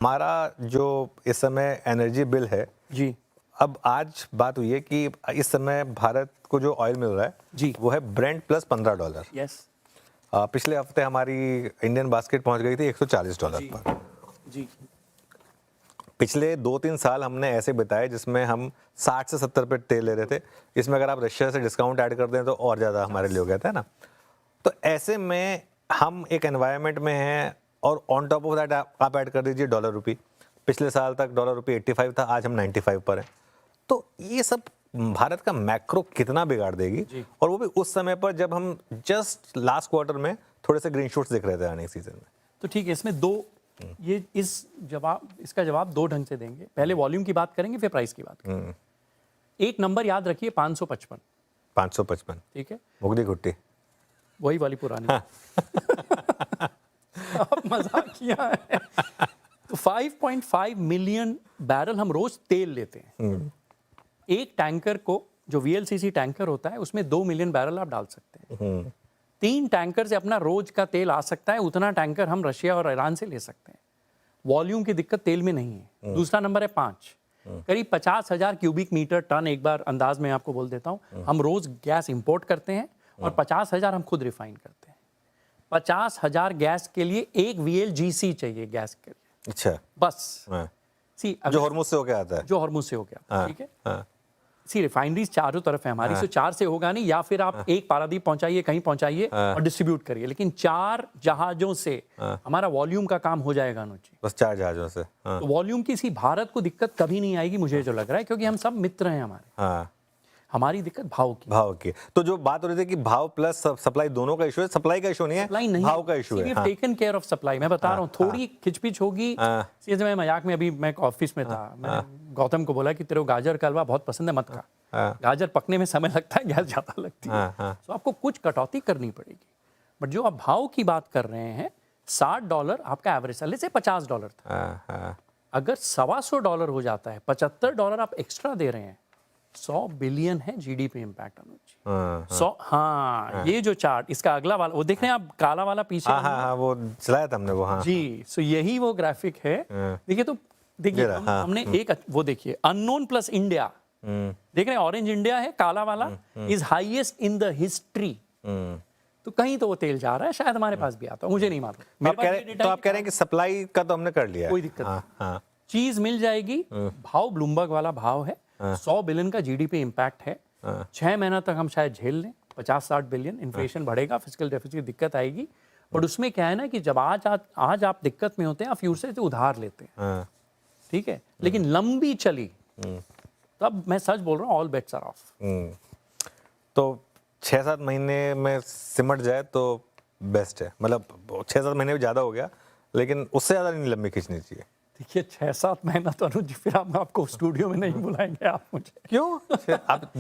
हमारा जो इस समय एनर्जी बिल है जी अब आज बात हुई है कि इस समय भारत को जो ऑयल मिल रहा है जी वो है ब्रेंट प्लस $15। यस पिछले हफ्ते हमारी इंडियन बास्केट पहुंच गई थी $140 जी पर। जी पिछले 2-3 साल हमने ऐसे बिताए जिसमें हम 60 से 70 पे तेल ले रहे थे। इसमें अगर आप रशिया से डिस्काउंट ऐड कर दें तो और ज़्यादा हमारे लिए हो गया था ना। तो ऐसे में हम एक एनवायरनमेंट में हैं और ऑन टॉप ऑफ दैट आप ऐड कर दीजिए डॉलर रुपी। पिछले साल तक डॉलर रुपी 85 था, आज हम 95 पर हैं। तो ये सब भारत का मैक्रो कितना बिगाड़ देगी, जी। और वो भी उस समय पर जब हम जस्ट लास्ट क्वार्टर में थोड़े से ग्रीन शूट्स दिख रहे थे आने सीजन में। तो ठीक है, इसमें दो ये इसका जवाब दो ढंग से देंगे। पहले वॉल्यूम की बात करेंगे, फिर प्राइस की बात करेंगे। एक नंबर याद रखिए 555, 555 ठीक है, मुगली घुट्टी। वही वाली पुरानी। अब मजाक किया है। तो 5.5 मिलियन बैरल हम रोज तेल लेते हैं। एक टैंकर को, जो VLCC टैंकर होता है, उसमें 2 मिलियन बैरल आप डाल सकते हैं। 3 टैंकर से अपना रोज का तेल आ सकता है, उतना टैंकर हम रशिया और ईरान से ले सकते हैं। वॉल्यूम की दिक्कत तेल में नहीं है। दूसरा नंबर है 5, करीब 50,000 क्यूबिक मीटर टन, एक बार अंदाज में आपको बोल देता हूं, हम रोज गैस इंपोर्ट करते हैं और 50,000 हम खुद रिफाइन करते हैं। 50,000 गैस के लिए एक VLGC चाहिए गैस के लिए, अच्छा, बस। हाँ। सी जो हॉर्मुज से होके आता है। जो हॉर्मुज से हो गया, हाँ, ठीक है। हाँ, सी रिफाइनरीज चारों तरफ है हमारी, हाँ। सो 4 से होगा नहीं, या फिर आप एक पारादीप पहुंचाइए, कहीं पहुंचाइए और डिस्ट्रीब्यूट करिए, लेकिन 4 जहाजों से हमारा वॉल्यूम का काम हो जाएगा अनुजी। बस 4 जहाजों से। हाँ, तो वॉल्यूम की सी भारत को दिक्कत कभी नहीं आएगी, मुझे जो लग रहा है, क्योंकि हम सब मित्र हैं हमारे। हाँ, हमारी दिक्कत भाव की। भाव की। तो जो बात हो रही थी कि भाव प्लस सप्लाई दोनों का इशू है, सप्लाई का इशू नहीं है, सप्लाई नहीं, भाव का इशू है। हाँ, टेकन केयर ऑफ सप्लाई। मैं बता रहा हूँ, थोड़ी खिचपिच होगी। जैसे मैं मजाक में, अभी मैं ऑफिस में था, मैंने गौतम को बोला कि तेरे को गाजर का हलवा बहुत पसंद है, मत खा। गाजर पकने में समय लगता है, गैस ज्यादा लगती है, तो आपको कुछ कटौती करनी पड़ेगी। बट जो आप भाव की बात कर रहे हैं, $60 आपका एवरेज सैलरी से $50 था। अगर $125 हो जाता है, $75 आप एक्स्ट्रा दे रहे हैं, 100 बिलियन है जीडीपी इम्पैक्ट अनुज। 100, हाँ, ये जो चार्ट, इसका अगला वाला वो देख रहे हैं आप, काला वाला पीछे। हाँ, वो चलाया था हमने वो। हाँ जी, सो यही वो ग्राफिक है। देखिए, तो देखिए हमने एक वो देखिए, अननोन प्लस इंडिया देख रहे हैं, ऑरेंज इंडिया है, काला वाला is highest in the history. तो कहीं तो वो तेल जा रहा है, शायद हमारे पास भी आता है, मुझे नहीं मालूम। आप कह रहे हैं कि सप्लाई का तो हमने कर लिया है, कोई दिक्कत नहीं। हाँ, चीज मिल जाएगी। भाव ब्लूमबर्ग वाला भाव है, 100 बिलियन का जीडीपी इम्पैक्ट है। 6 महीना तक हम शायद झेल लें, 50-60 बिलियन। इन्फ्लेशन बढ़ेगा, फिजिकल डेफिसिट की दिक्कत आएगी। बट उसमें क्या है ना कि जब आज आप दिक्कत में होते हैं, आप फ्यूचर से उधार लेते हैं, ठीक है, लेकिन लंबी चली तब मैं सच बोल रहा हूँ, ऑल बेट्स आर ऑफ। तो 6-7 महीने में सिमट जाए तो बेस्ट है। मतलब 6-7 महीने भी ज़्यादा हो गया, लेकिन उससे ज़्यादा नहीं लंबी खींचनी चाहिए। देखिए, 6-7 महीना तो अनुज, फिर हम आपको स्टूडियो में नहीं बुलाएंगे आप मुझे। क्यों? आप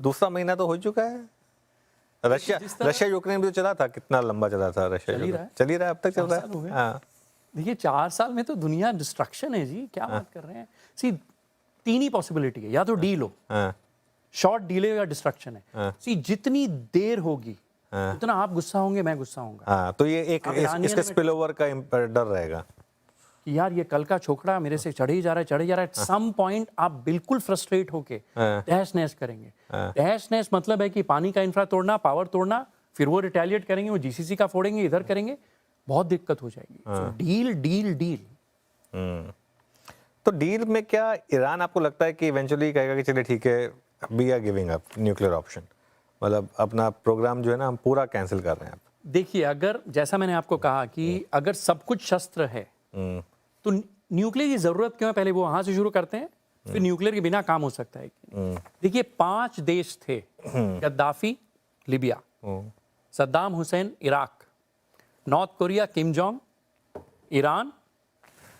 दूसरा महीना तो हो चुका है। रशिया यूक्रेन भी तो चला था, कितना लंबा चला था रशिया। चल ही रहा है, अब तक चल रहा है। देखिए, 4 साल में तो दुनिया डिस्ट्रक्शन है जी, क्या बात कर रहे हैं। सी 3 ही पॉसिबिलिटी है, या तो डील हो, शॉर्ट डीले या डिस्ट्रक्शन है। सी जितनी देर होगी उतना आप गुस्सा होंगे, मैं गुस्सा होऊंगा। तो ये एक इसका स्पिल ओवर का डर रहेगा कि यार ये कल का छोकरा मेरे से चढ़ ही जा रहा है। एट सम पॉइंट आप बिल्कुल फ्रस्ट्रेट होके तहस नहस करेंगे। तहस नहस मतलब है कि पानी का इंफ्रा तोड़ना, पावर तोड़ना, फिर वो रिटेलिएट करेंगे, वो GCC का फोड़ेंगे, इधर करेंगे, बहुत दिक्कत हो जाएगी। Deal deal deal. तो डील में क्या ईरान आपको लगता है कि इवेंचुअली कहेगा कि चलिए ठीक है, we are giving up nuclear option, मतलब अपना प्रोग्राम जो है ना हम पूरा कैंसिल कर रहे हैं? देखिए, अगर जैसा मैंने आपको कहा कि अगर सब कुछ शस्त्र है तो न्यूक्लियर की जरूरत क्यों है, पहले वो वहां से शुरू करते हैं, फिर न्यूक्लियर के बिना काम हो सकता है। देखिए, 5 देश थे, Gaddafi Libya, Saddam Hussain Iraq, north Korea Kim Jong, Iran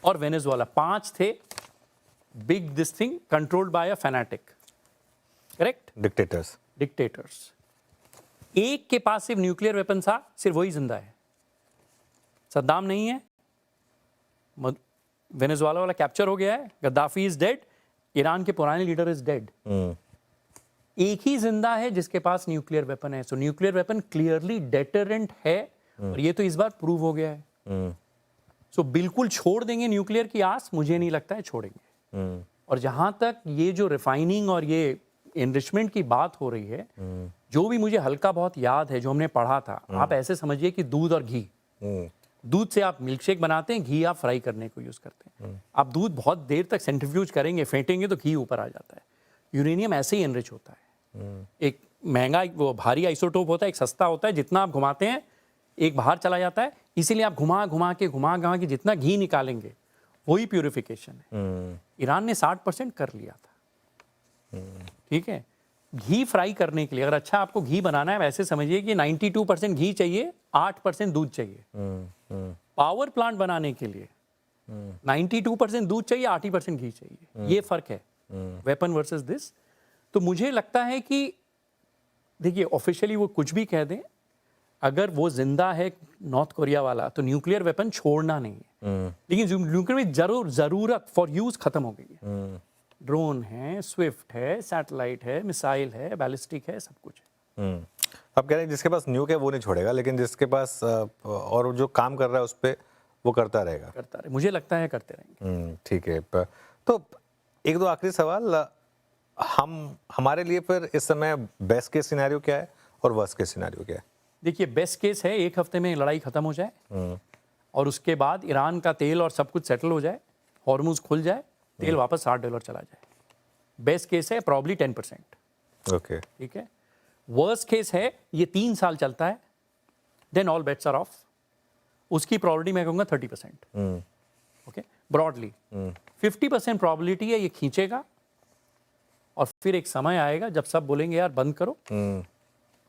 और वेनेजुएला। 5 थे big this thing controlled by a fanatic, correct, dictators. एक के पास सिर्फ न्यूक्लियर वेपन था, सिर्फ वही जिंदा है। सद्दाम नहीं है, वेनेजुएला वाला कैप्चर हो गया है, गद्दाफी इज डेड, ईरान के पुराने लीडर इज डेड। एक ही जिंदा है जिसके पास न्यूक्लियर वेपन है। सो न्यूक्लियर वेपन क्लियरली डेटरेंट है, और ये तो इस बार प्रूव हो गया है। सो बिल्कुल छोड़ देंगे न्यूक्लियर की आस, मुझे नहीं लगता है छोड़ेंगे। और जहां तक ये जो रिफाइनिंग और ये एनरिचमेंट की बात हो रही है, जो भी मुझे हल्का बहुत याद है जो हमने पढ़ा था, आप ऐसे समझिए कि दूध और घी, दूध से आप मिल्क शेक बनाते हैं, घी आप फ्राई करने को यूज करते हैं। आप दूध बहुत देर तक सेंट्रीफ्यूज करेंगे, फेंटेंगे तो घी ऊपर आ जाता है। यूरेनियम ऐसे ही एनरिच होता है। एक महंगा, वो भारी आइसोटोप होता है, एक सस्ता होता है, जितना आप घुमाते हैं एक बाहर चला जाता है, इसीलिए आप घुमा के जितना घी निकालेंगे वही प्यूरिफिकेशन है। ईरान ने 60% कर लिया था, ठीक है। घी फ्राई करने के लिए अगर अच्छा आपको घी बनाना है, वैसे समझिए कि 92% घी चाहिए, 8% दूध चाहिए। पावर प्लांट बनाने के लिए 92% दूध चाहिए, 80% घी चाहिए। ये फर्क है वेपन वर्सेस दिस। तो मुझे लगता है कि देखिए ऑफिशियली वो कुछ भी कह दें, अगर वो जिंदा है नॉर्थ कोरिया वाला, तो न्यूक्लियर वेपन छोड़ना नहीं है। लेकिन न्यूक्लियर में जरूरत फॉर यूज खत्म हो गई है। ड्रोन है, स्विफ्ट है, सैटेलाइट है, मिसाइल है, बैलिस्टिक है, सब कुछ है। आप कह रहे हैं जिसके पास न्यूक है वो नहीं छोड़ेगा, लेकिन जिसके पास और जो काम कर रहा है उस पर वो करता रहेगा। मुझे लगता है करते रहेंगे। ठीक है। तो एक दो आखिरी सवाल, हमारे लिए फिर इस समय बेस्ट केस सिनेरियो क्या है और वर्स्ट केस सिनेरियो क्या है? देखिए बेस्ट केस है एक हफ्ते में लड़ाई खत्म हो जाए और उसके बाद ईरान का तेल और सब कुछ सेटल हो जाए, हॉर्मुज खुल जाए, तेल वापस $60 चला जाए। बेस्ट केस है प्रॉब्ली 10%। ओके, ठीक है। वर्स्ट केस है ये 3 साल चलता है, then all bets are off. उसकी प्रॉबिलिटी मैं कहूँगा 30%। ओके, ब्रॉडली 50% प्रॉबिलिटी है ये खींचेगा और फिर एक समय आएगा जब सब बोलेंगे यार बंद करो।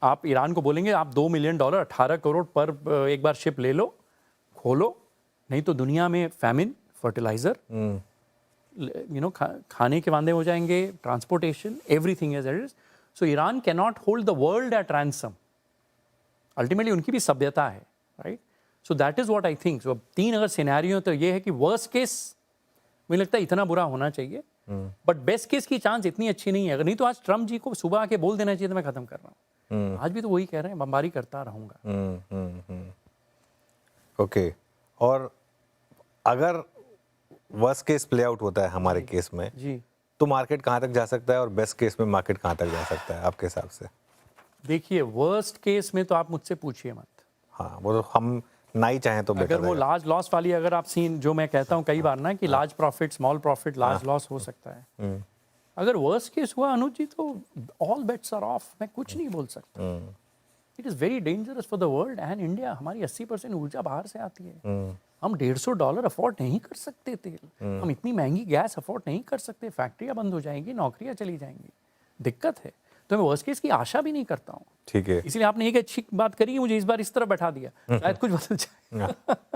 आप ईरान को बोलेंगे आप $2 मिलियन 18 करोड़ पर एक बार शिप ले लो, खोलो, नहीं तो दुनिया में फैमिन, फर्टिलाइजर, खाने के वांदे हो जाएंगे, transportation, everything is it is. So Iran can not hold the world at ransom. Ultimately उनकी भी सभ्यता है, right. So that is what I think. So 3 अगर सिनेरियो तो ये है कि वर्स्ट केस मुझे लगता है इतना बुरा होना चाहिए, बट बेस्ट केस की चांस इतनी अच्छी नहीं है। अगर नहीं तो आज ट्रम्प जी को सुबह आके बोल देना चाहिए तो मैं खत्म कर रहा हूँ। आज भी तो वही कह रहे हैं, बमबारी करता रहूंगा। ओके, और अगर वर्स्ट केस प्ले आउट होता है हमारे केस में जी, तो मार्केट कहाँ तक जा सकता है और बेस्ट केस में मार्केट कहाँ तक जा सकता है आपके हिसाब से? देखिए वर्स्ट केस में तो आप मुझसे पूछिए मत। हाँ, वो तो हम नहीं चाहें तो बेटर अगर वो लार्ज लॉस वाली अगर आप सीन जो मैं कहता हूँ कई बार ना कि large profit small profit large loss हो सकता है। अगर वर्स्ट केस हुआ अनुज जी तो ऑल बेट्स आर ऑफ। मैं कुछ नहीं बोल सकता। It is very dangerous for the world and India. हमारी 80% ऊर्जा बाहर से आती है। हम $150 अफोर्ड नहीं कर सकते तेल। हम इतनी महंगी गैस अफोर्ड नहीं कर सकते। फैक्ट्रियाँ बंद हो जाएंगी, नौकरियाँ चली जाएंगी, दिक्कत है। तो मैं वर्स्ट केस की आशा भी नहीं करता हूँ। ठीक है, इसलिए आपने एक अच्छी बात करी कि मुझे इस बार इस तरह बैठा दिया, शायद कुछ बदल जाए।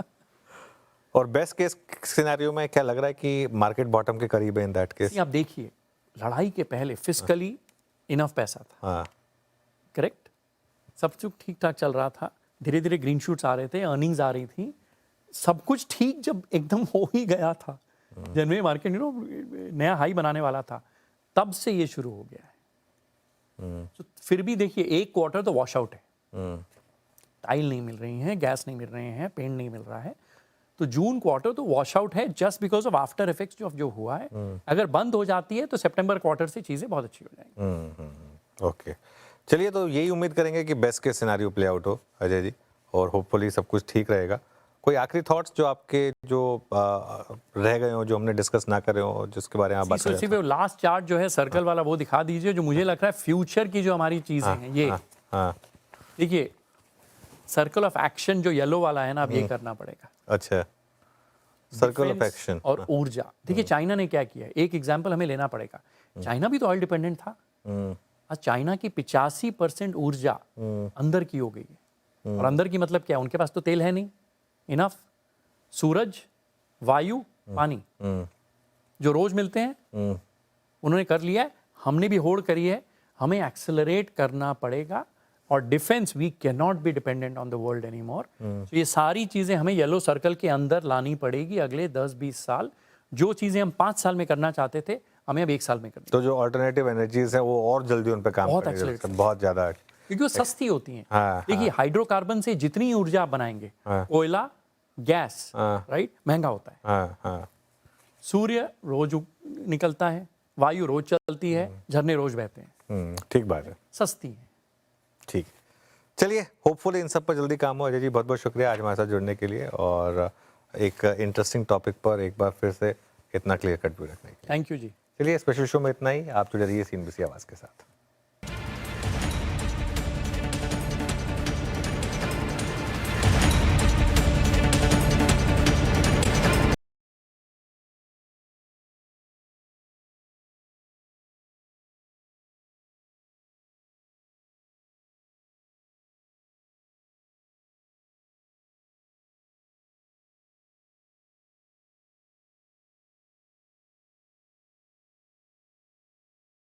और बेस्ट केस सिनेरियो में क्या लग रहा है कि मार्केट बॉटम के करीब है इन दैट केस? आप देखिए लड़ाई के पहले फिस्कली इनफ पैसा था। हाँ, करेक्ट, सब कुछ ठीक ठाक चल रहा था। धीरे धीरे ग्रीन शूट्स आ रहे थे, अर्निंग्स आ रही थी, सब कुछ ठीक जब एकदम हो ही गया था, जनवरी मार्केट नया हाई बनाने वाला था, तब से ये शुरू हो गया है। तो फिर भी देखिए एक क्वार्टर तो वॉश आउट है। टाइल नहीं मिल रही हैं, गैस नहीं मिल रहे हैं, पेंट नहीं मिल रहा है। तो जून क्वार्टर तो वॉश आउट है just because of after effects जो हुआ है। अगर बंद हो जाती है तो सितंबर क्वार्टर से चीजें बहुत अच्छी हो जाएंगी। ओके, चलिए, तो यही उम्मीद करेंगे कि best case scenario play out हो अजय जी, और होपफुली सब कुछ ठीक रहेगा। कोई आखिरी थॉट्स जो आपके जो रह गए हो, जो हमने डिस्कस ना करे हो, जिसके बारे में आप बात कर रहे हैं? लास्ट चार्ट जो है सर्कल वाला वो दिखा दीजिए, जो मुझे लग रहा है फ्यूचर की जो हमारी चीजें हैं ये। देखिए सर्कल ऑफ एक्शन जो येलो वाला है ना, अब ये करना पड़ेगा। अच्छा, सर्कल ऑफ एक्शन और ऊर्जा। देखिए चाइना ने क्या किया है, एक एग्जांपल हमें लेना पड़ेगा। चाइना भी तो ऑयल डिपेंडेंट था। आज चाइना की 85% ऊर्जा अंदर की हो गई है। और अंदर की मतलब क्या, उनके पास तो तेल है नहीं इनफ। सूरज, वायु, पानी जो रोज मिलते हैं उन्होंने कर लिया है, हमने भी होड़ करी है। हमें एक्सेलरेट करना पड़ेगा और defence, we cannot be dependent on the world any more. तो ये सारी चीजें हमें येलो सर्कल के अंदर लानी पड़ेगी अगले 10-20 साल। जो चीजें हम 5 साल में करना चाहते थे हमें अब 1 साल में करनी। तो जो अल्टरनेटिव एनर्जीज हैं वो और जल्दी उन पे काम करेंगे, बहुत ज्यादा, क्योंकि वो सस्ती होती हैं। हाँ, देखिए हाइड्रोकार्बन से जितनी ऊर्जा आप बनाएंगे, कोयला गैस हाँ। राइट महंगा होता है। हाँ हाँ सूर्य रोज निकलता है, वायु रोज चलती है, झरने रोज बहते हैं, ठीक बात है। सस्ती है। ठीक, चलिए होपफुली इन सब पर जल्दी काम हो। अजय जी बहुत बहुत शुक्रिया आज हमारे साथ जुड़ने के लिए और एक इंटरेस्टिंग टॉपिक पर एक बार फिर से इतना क्लियर कट भी रखने के लिए। थैंक यू जी। चलिए स्पेशल शो में इतना ही। आप जुड़े रहिए CNBC आवाज़ के साथ।